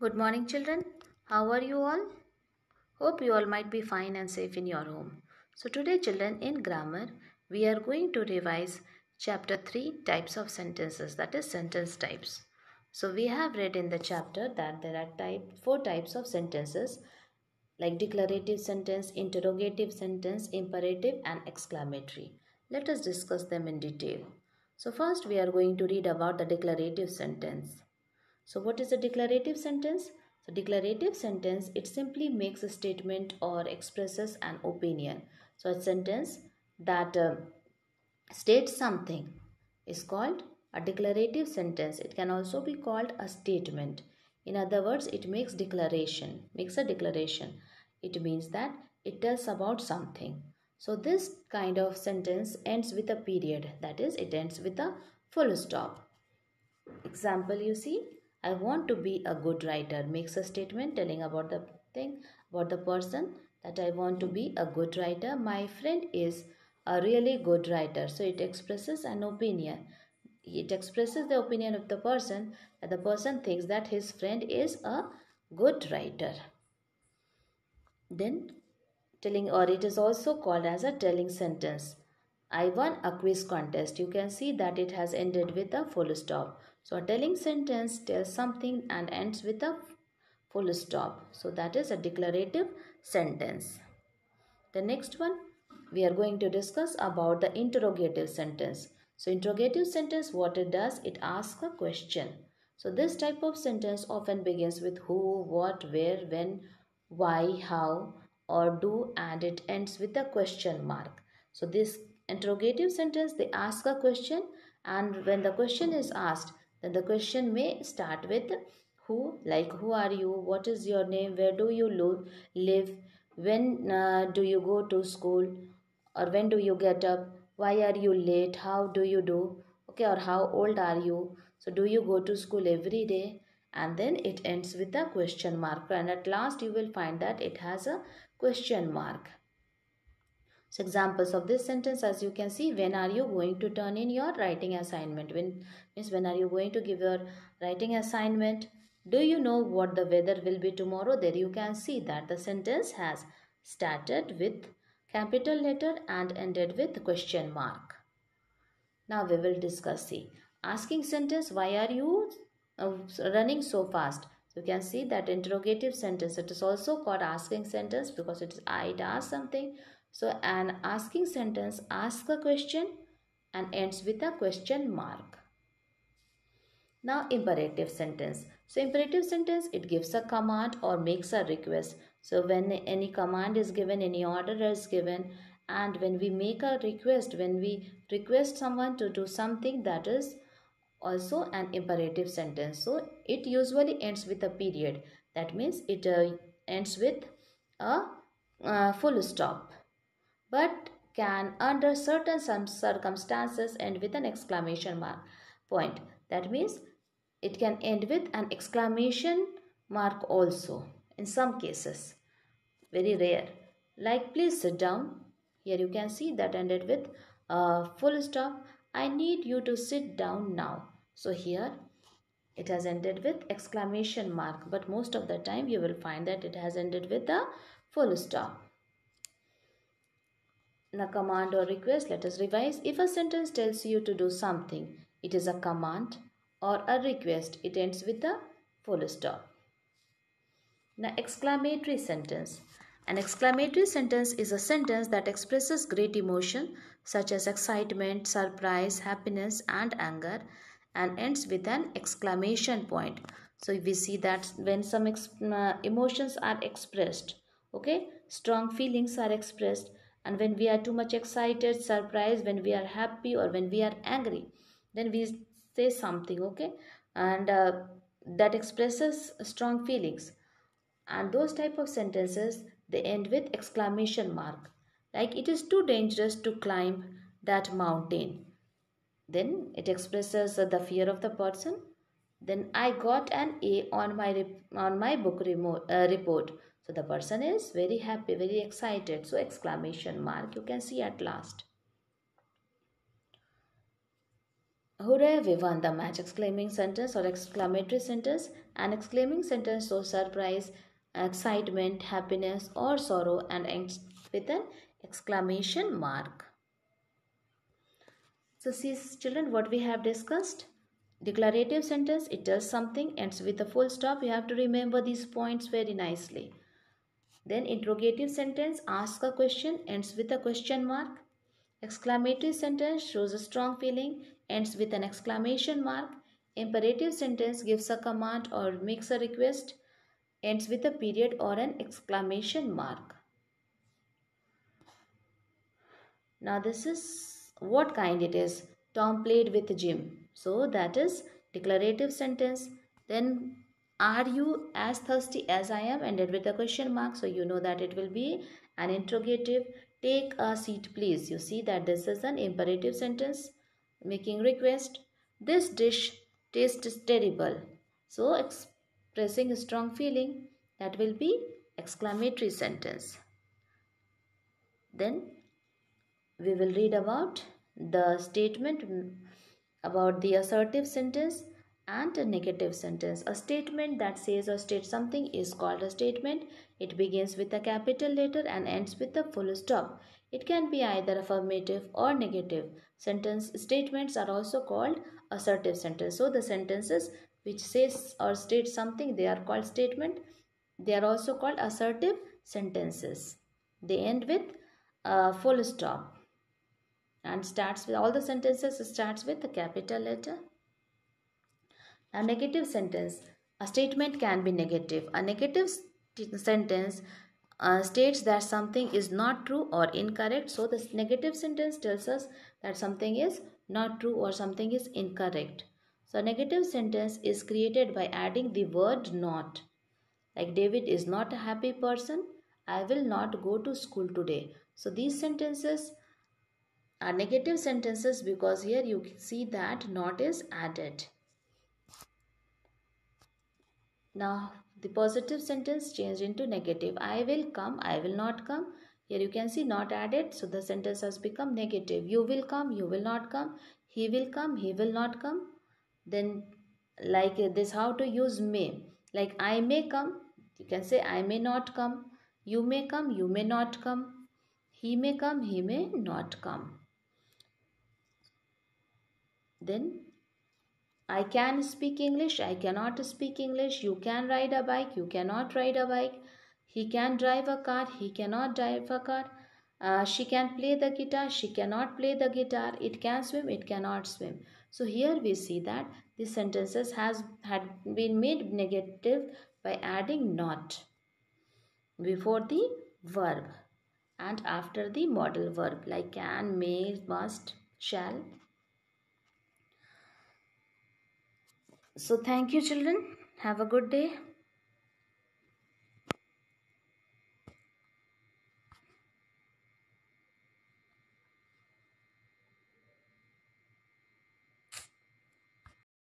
Good morning, children. How are you all? Hope you all might be fine and safe in your home. So, today, children, in grammar, we are going to revise chapter 3 types of sentences, that is, sentence types. So, we have read in the chapter that there are four types of sentences like declarative sentence, interrogative sentence, imperative, and exclamatory. Let us discuss them in detail. So, first, we are going to read about the declarative sentence. So what is a declarative sentence? So declarative sentence, it simply makes a statement or expresses an opinion. So a sentence that states something is called a declarative sentence. It can also be called a statement. In other words, it makes a declaration. It means that it tells about something. So this kind of sentence ends with a period. That is, it ends with a full stop. Example, you see, I want to be a good writer makes a statement telling about the thing, about the person, that I want to be a good writer. My friend is a really good writer. So it expresses an opinion. It expresses the opinion of the person, that the person thinks that his friend is a good writer. Then telling, or it is also called as a telling sentence. I won a quiz contest. You can see that it has ended with a full stop. So a telling sentence tells something and ends with a full stop. So that is a declarative sentence. The next one, we are going to discuss about the interrogative sentence. So interrogative sentence, what it does, it asks a question. So this type of sentence often begins with who, what, where, when, why, how, or do, and it ends with a question mark. So this interrogative sentence, they ask a question, and when the question is asked, then the question may start with who, like who are you, what is your name, where do you live, when do you go to school, or when do you get up, why are you late, how do you do, okay, or how old are you, so do you go to school every day, and then it ends with a question mark, and at last you will find that it has a question mark. So examples of this sentence, as you can see, when are you going to turn in your writing assignment? When are you going to give your writing assignment? Do you know what the weather will be tomorrow? There you can see that the sentence has started with capital letter and ended with question mark. Now we will discuss, see, asking sentence, why are you running so fast? So you can see that interrogative sentence, it is also called asking sentence because it asks something. So an asking sentence asks a question and ends with a question mark. Now imperative sentence. So imperative sentence, it gives a command or makes a request. So when any command is given, any order is given, and when we make a request, when we request someone to do something, that is also an imperative sentence. So it usually ends with a period. That means it ends with a full stop, but can under certain some circumstances end with an exclamation mark point. That means it can end with an exclamation mark also in some cases, very rare, like please sit down. Here you can see that ended with a full stop. I need you to sit down now. So here it has ended with exclamation mark, but most of the time you will find that it has ended with a full stop. Now command or request, let us revise. If a sentence tells you to do something, it is a command, or a request, it ends with a full stop. Now exclamatory sentence. An exclamatory sentence is a sentence that expresses great emotion such as excitement, surprise, happiness and anger, and ends with an exclamation point. So we see that when some emotions are expressed, okay, strong feelings are expressed, and when we are too much excited, surprised, when we are happy, or when we are angry, then we say something, okay, and that expresses strong feelings, and those type of sentences, they end with exclamation mark, like it is too dangerous to climb that mountain, then it expresses the fear of the person. Then I got an A on my book report, so the person is very happy, very excited, so exclamation mark you can see at last. Hooray, we won the match! Exclaiming sentence or exclamatory sentence. An exclaiming sentence shows surprise, excitement, happiness, or sorrow and ends with an exclamation mark. So, see, children, what we have discussed. Declarative sentence, it does something, ends with a full stop. You have to remember these points very nicely. Then interrogative sentence asks a question, ends with a question mark. Exclamatory sentence shows a strong feeling, ends with an exclamation mark. Imperative sentence gives a command or makes a request, ends with a period or an exclamation mark. Now this is what kind it is. Tom played with Jim. So that is declarative sentence. Then are you as thirsty as I am? Ended with a question mark. So you know that it will be an interrogative. Take a seat please. You see that this is an imperative sentence making request. This dish tastes terrible. So expressing a strong feeling, that will be exclamatory sentence. Then we will read about the statement about the assertive sentence and a negative sentence. A statement that says or states something is called a statement. It begins with a capital letter and ends with a full stop. It can be either affirmative or negative. Sentence statements are also called assertive sentence. So the sentences which says or states something, they are called statement. They are also called assertive sentences. They end with a full stop and starts with all the sentences starts with a capital letter. A negative sentence, a statement can be negative. A negative sentence states that something is not true or incorrect. So this negative sentence tells us that something is not true or something is incorrect. So a negative sentence is created by adding the word not. Like David is not a happy person. I will not go to school today. So these sentences are negative sentences because here you see that not is added. Now the positive sentence changed into negative. I will come, I will not come. Here you can see not added, so the sentence has become negative. You will come, you will not come. He will come, he will not come. Then like this, how to use may. Like I may come, you can say I may not come. You may come, you may not come. He may come, he may not come. Then I can speak English, I cannot speak English. You can ride a bike, you cannot ride a bike. He can drive a car, he cannot drive a car. She can play the guitar, she cannot play the guitar. It can swim, it cannot swim. So here we see that the sentences had been made negative by adding not before the verb and after the modal verb like can, may, must, shall. So thank you children. Have a good day.